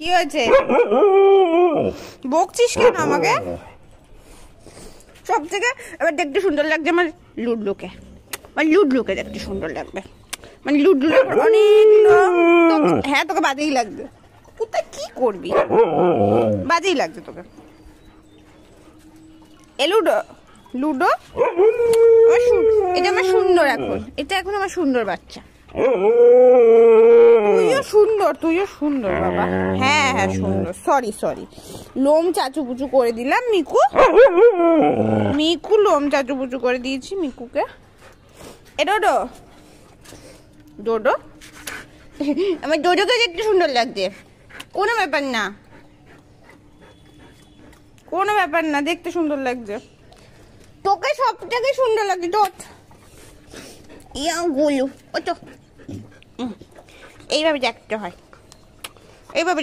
কি হয়েছে? বকছিস কেন আমাকে? সব থেকে এবার দেখতে সুন্দর লাগছে আমার লুডলুকে। মানে লুডলুকে দেখতে সুন্দর লাগবে, মানে লুডলুকে অনেকগুলো। হ্যাঁ, তোকে বাজেই লাগবে। কোথায় কি করবি? বাজেই লাগছে তোকে। এ লুডো, লুডো এটা আমার সুন্দর। এটা এখন আমার সুন্দর বাচ্চা। তুইও সুন্দর বাবা। হ্যাঁ হ্যাঁ সুন্দর। সরি লোম চাচুপুচু করে দিলাম মিকু লোম চাচুপুচু করে দিয়েছি মিকুকে। এ ডোডো আমার ডোডোকে দেখতে সুন্দর লাগছে। কোনো ব্যাপার না, দেখতে সুন্দর লাগছে। তোকে সব থেকে সুন্দর লাগছে। গোলু ও তো এইভাবে দেখতে হয়, এইভাবে